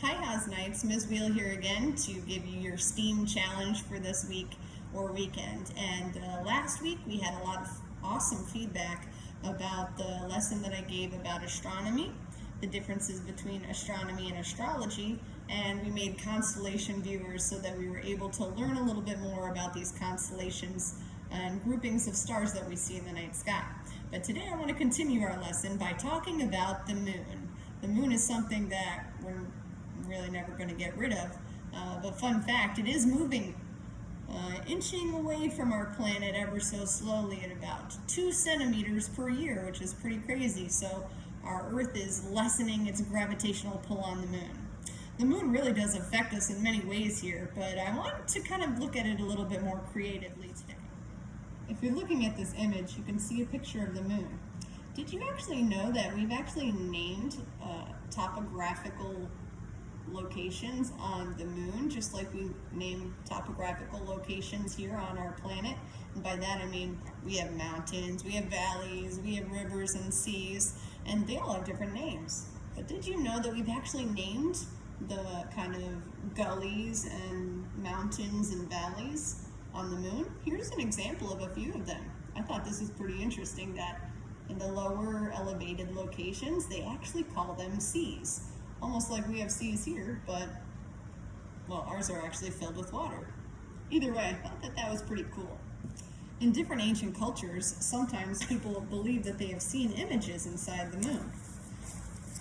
Hi Osnites, Ms. Wheel here again to give you your STEAM challenge for this week or weekend. And last week we had a lot of awesome feedback about the lesson that I gave about astronomy, the differences between astronomy and astrology, and we made constellation viewers so that we were able to learn a little bit more about these constellations and groupings of stars that we see in the night sky. But today I want to continue our lesson by talking about the moon. The moon is something that we're really never going to get rid of, but fun fact, it is moving, inching away from our planet ever so slowly at about 2 centimeters per year, which is pretty crazy. So our Earth is lessening its gravitational pull on the moon. The moon really does affect us in many ways here, but I want to kind of look at it a little bit more creatively today. If you're looking at this image, you can see a picture of the moon. Did you actually know that we've actually named topographical locations on the moon, just like we name topographical locations here on our planet? And by that I mean we have mountains, we have valleys, we have rivers and seas, and they all have different names. But did you know that we've actually named the kind of gullies and mountains and valleys on the moon? Here's an example of a few of them. I thought this was pretty interesting that in the lower elevated locations, they actually call them seas. Almost like we have seas here, but, well, ours are actually filled with water. Either way, I thought that that was pretty cool. In different ancient cultures, sometimes people believe that they have seen images inside the moon.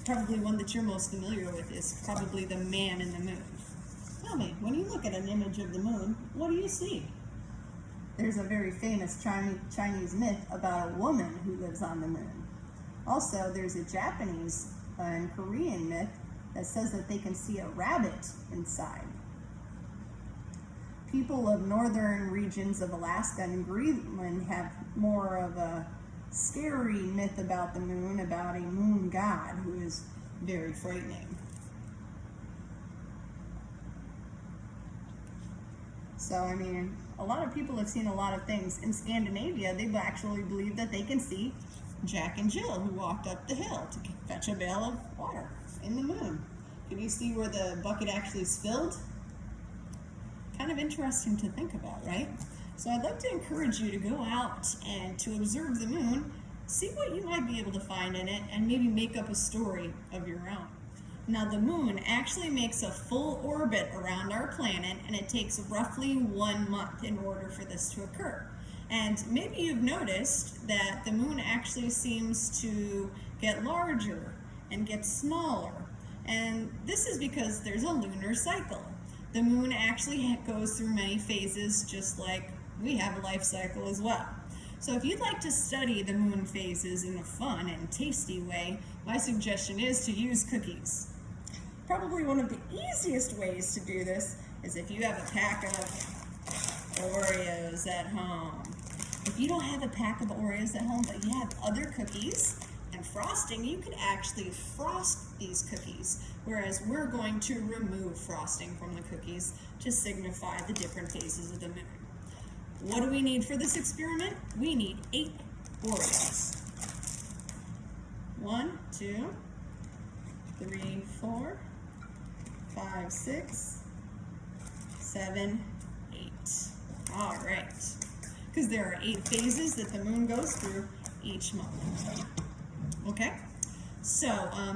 Probably one that you're most familiar with is probably the man in the moon. Tell me, when you look at an image of the moon, what do you see? There's a very famous Chinese myth about a woman who lives on the moon. Also, there's a Japanese and Korean myth that says that they can see a rabbit inside. People of northern regions of Alaska and Greenland have more of a scary myth about the moon, about a moon god who is very frightening. So, I mean, a lot of people have seen a lot of things. In Scandinavia, they actually believe that they can see Jack and Jill, who walked up the hill to fetch a pail of water in the moon. Can you see where the bucket actually spilled? Kind of interesting to think about, right? So I'd like to encourage you to go out and to observe the moon, see what you might be able to find in it, and maybe make up a story of your own. Now, the moon actually makes a full orbit around our planet, and it takes roughly 1 month in order for this to occur. And maybe you've noticed that the moon actually seems to get larger and get smaller. And this is because there's a lunar cycle. The moon actually goes through many phases, just like we have a life cycle as well. So if you'd like to study the moon phases in a fun and tasty way, my suggestion is to use cookies. Probably one of the easiest ways to do this is if you have a pack of Oreos at home. If you don't have a pack of Oreos at home, but you have other cookies and frosting, you could actually frost these cookies, whereas we're going to remove frosting from the cookies to signify the different phases of the moon. What do we need for this experiment? We need 8 Oreos. 1, 2, 3, 4, 5, 6, 7, 8. All right. Because there are 8 phases that the moon goes through each month. Okay? So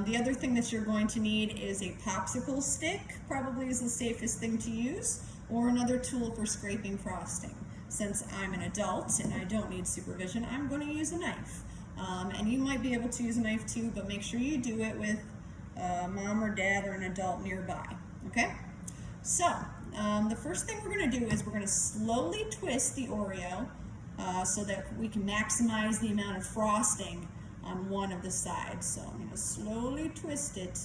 the other thing that you're going to need is a popsicle stick, probably is the safest thing to use, or another tool for scraping frosting. Since I'm an adult and I don't need supervision, I'm going to use a knife. And you might be able to use a knife too, but make sure you do it with mom or dad or an adult nearby. Okay? So, the first thing we're going to do is we're going to slowly twist the Oreo so that we can maximize the amount of frosting on one of the sides. So I'm going to slowly twist it,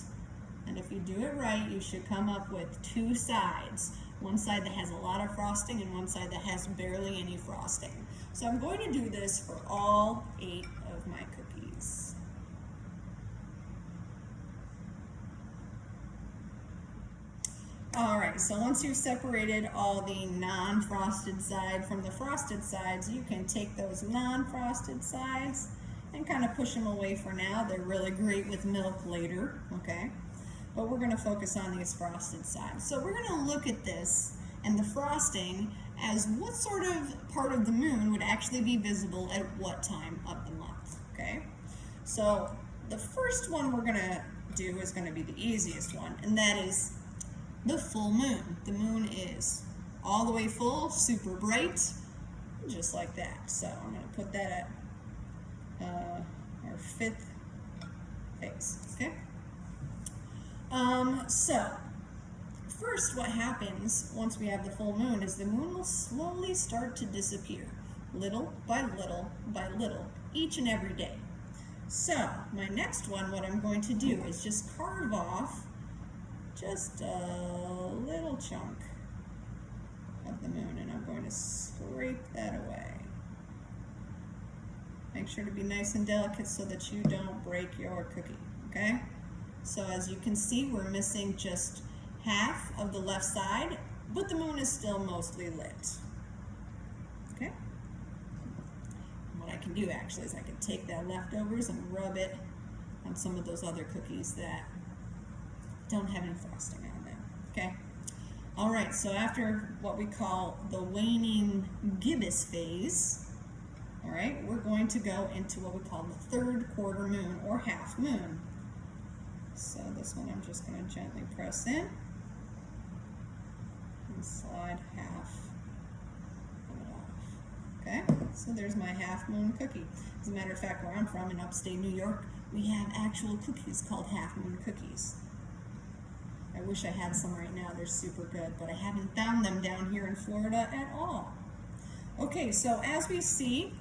and if you do it right, you should come up with 2 sides. One side that has a lot of frosting and one side that has barely any frosting. So I'm going to do this for all 8 of my cookies. Alright, so once you've separated all the non-frosted side from the frosted sides, you can take those non-frosted sides and kind of push them away for now. They're really great with milk later, okay? but we're going to focus on these frosted sides. So we're going to look at this and the frosting as what sort of part of the moon would actually be visible at what time of the month, okay? So the first one we're going to do is going to be the easiest one, and that is the full moon. The moon is all the way full, super bright, just like that. So I'm going to put that at our fifth phase, okay? So first what happens once we have the full moon is the moon will slowly start to disappear, little by little by little, each and every day. So my next one, what I'm going to do is just carve off just a little chunk of the moon, and I'm going to scrape that away. Make sure to be nice and delicate so that you don't break your cookie, okay? So as you can see, we're missing just half of the left side, but the moon is still mostly lit, okay? And what I can do actually is I can take that leftovers and rub it on some of those other cookies that don't have any frosting on them, okay? All right, so after what we call the waning gibbous phase, all right, we're going to go into what we call the third quarter moon or half moon. So this one I'm just going to gently press in and slide half of it off. Okay, so there's my half moon cookie. As a matter of fact, where I'm from in upstate New York, we have actual cookies called half moon cookies. I wish I had some right now. They're super good, but I haven't found them down here in Florida at all. Okay, so as we see,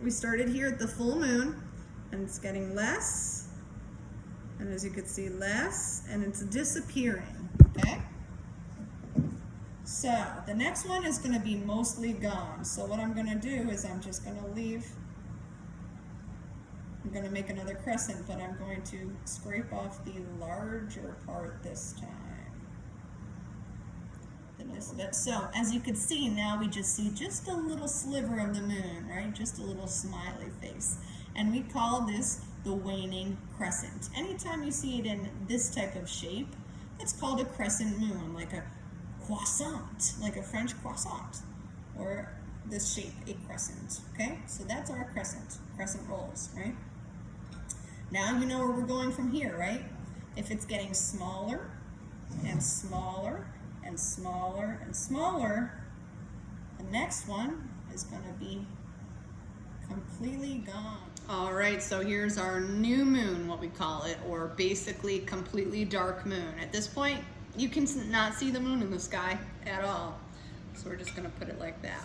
we started here at the full moon, and it's getting less, and as you can see, less, and it's disappearing, okay? So the next one is going to be mostly gone. So what I'm going to do is I'm just going to I'm going to make another crescent, but I'm going to scrape off the larger part this time. So as you can see, now we just see just a little sliver of the moon, right? Just a little smiley face. And we call this the waning crescent. Anytime you see it in this type of shape, it's called a crescent moon, like a croissant, like a French croissant, or this shape, a crescent, okay? So that's our crescent rolls, right? Now you know where we're going from here, right? If it's getting smaller and smaller and smaller and smaller, the next one is going to be completely gone. All right, so here's our new moon, what we call it, or basically completely dark moon. At this point, you can not see the moon in the sky at all. So we're just going to put it like that.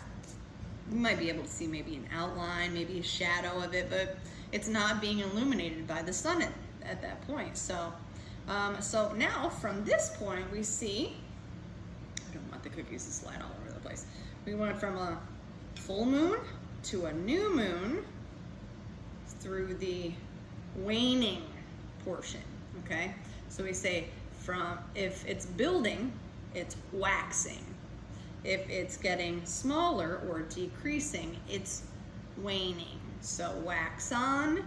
You might be able to see maybe an outline, maybe a shadow of it, but it's not being illuminated by the sun at that point. So, so now from this point, we see, I don't want the cookies to slide all over the place. We went from a full moon to a new moon through the waning portion, okay? So we say if it's building, it's waxing. If it's getting smaller or decreasing, it's waning. So wax on,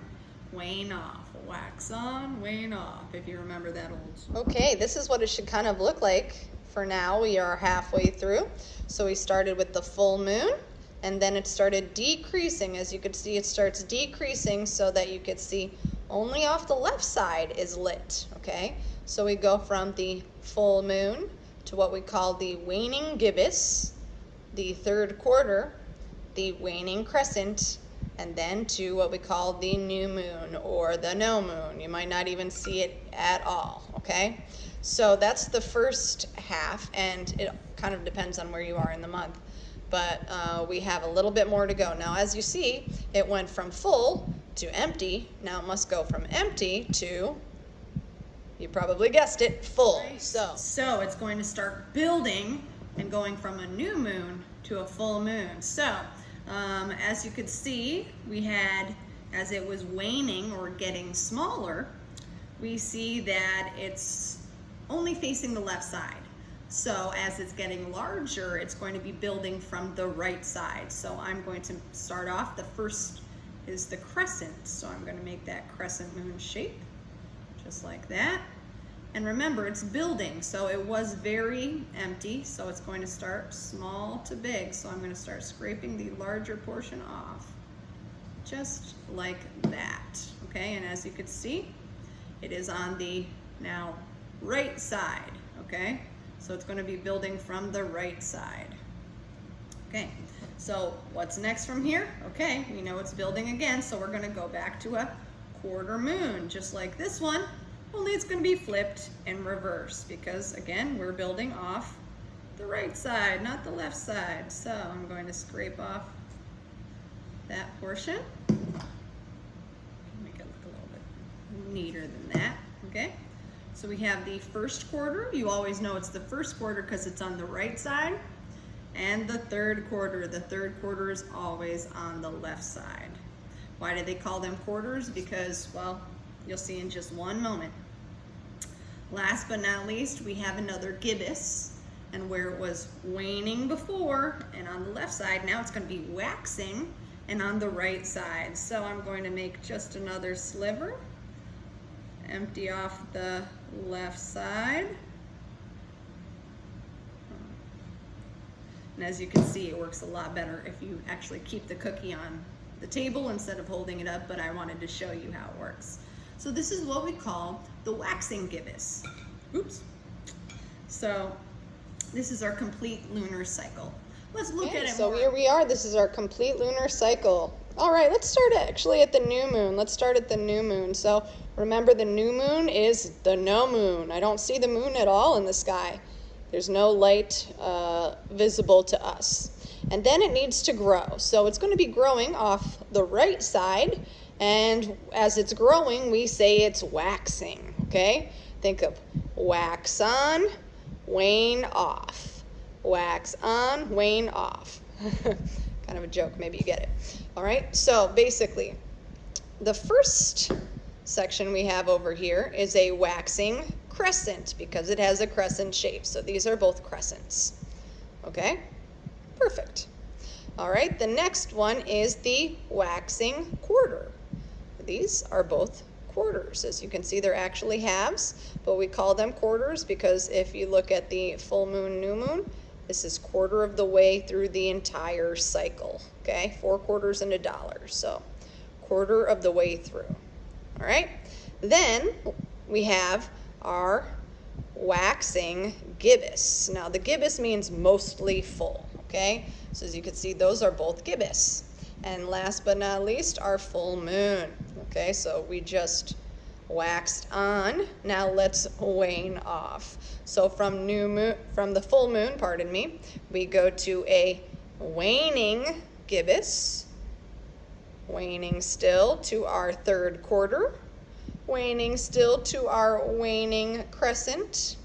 wane off, wax on, wane off, if you remember that old. Okay, this is what it should kind of look like. For now, we are halfway through. So we started with the full moon, and then it started decreasing. As you could see, it starts decreasing so that you could see only off the left side is lit, okay? So we go from the full moon to what we call the waning gibbous, the third quarter, the waning crescent, and then to what we call the new moon or the no moon. You might not even see it at all, okay? So that's the first half, and it kind of depends on where you are in the month. But we have a little bit more to go. Now, as you see, it went from full to empty. Now it must go from empty to, you probably guessed it, full. Right. So it's going to start building and going from a new moon to a full moon. So as you could see, we had, as it was waning or getting smaller, we see that it's only facing the left side. So as it's getting larger, it's going to be building from the right side. So I'm going to start off, the first is the crescent. So I'm going to make that crescent moon shape, just like that. And remember, it's building, so it was very empty, so it's going to start small to big. So I'm going to start scraping the larger portion off, just like that, okay? And as you can see, it is on the now right side, okay? So it's going to be building from the right side. Okay, so what's next from here? Okay, we know it's building again, so we're going to go back to a quarter moon, just like this one. Only it's going to be flipped in reverse because, again, we're building off the right side, not the left side. So I'm going to scrape off that portion. Make it look a little bit neater than that, okay? So we have the first quarter. You always know it's the first quarter because it's on the right side. And the third quarter. The third quarter is always on the left side. Why do they call them quarters? Because, well, you'll see in just one moment. Last but not least, we have another gibbous, and where it was waning before and on the left side, now it's going to be waxing and on the right side. So I'm going to make just another sliver, empty off the left side. And as you can see, it works a lot better if you actually keep the cookie on the table instead of holding it up, but I wanted to show you how it works. So this is what we call the waxing gibbous. Oops. So this is our complete lunar cycle. Let's look at it so more. Here we are. This is our complete lunar cycle. All right, let's start actually at the new moon. Let's start at the new moon. So remember, the new moon is the no moon. I don't see the moon at all in the sky. There's no light visible to us. And then it needs to grow. So it's going to be growing off the right side. And as it's growing, we say it's waxing, okay? Think of wax on, wane off. Wax on, wane off. Kind of a joke, maybe you get it. All right, so basically, the first section we have over here is a waxing crescent because it has a crescent shape. So these are both crescents, okay? Perfect. All right, the next one is the waxing quarter. These are both quarters. As you can see, they're actually halves, but we call them quarters because if you look at the full moon, new moon, this is quarter of the way through the entire cycle, okay? 4 quarters and $1, so quarter of the way through, all right? Then we have our waxing gibbous. Now, the gibbous means mostly full, okay? So as you can see, those are both gibbous. And last but not least, our full moon. Okay, so we just waxed on. Now let's wane off. So from the full moon, pardon me, we go to a waning gibbous, waning still to our third quarter, waning still to our waning crescent,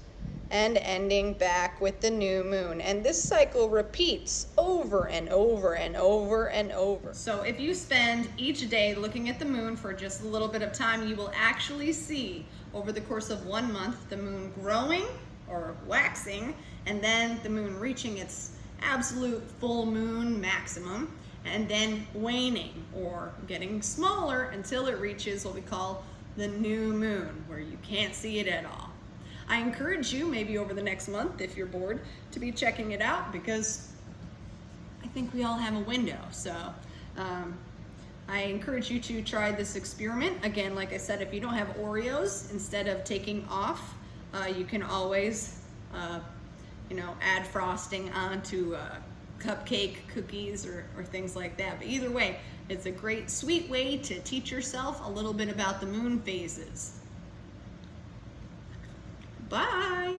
and ending back with the new moon. And this cycle repeats over and over and over and over. So if you spend each day looking at the moon for just a little bit of time, you will actually see over the course of 1 month the moon growing or waxing, and then the moon reaching its absolute full moon maximum, and then waning or getting smaller until it reaches what we call the new moon, where you can't see it at all. I encourage you, maybe over the next month, if you're bored, to be checking it out because I think we all have a window. So I encourage you to try this experiment. Again, like I said, if you don't have Oreos, instead of taking off, you can always, add frosting onto cupcake, cookies, or things like that. But either way, it's a great, sweet way to teach yourself a little bit about the moon phases. Bye.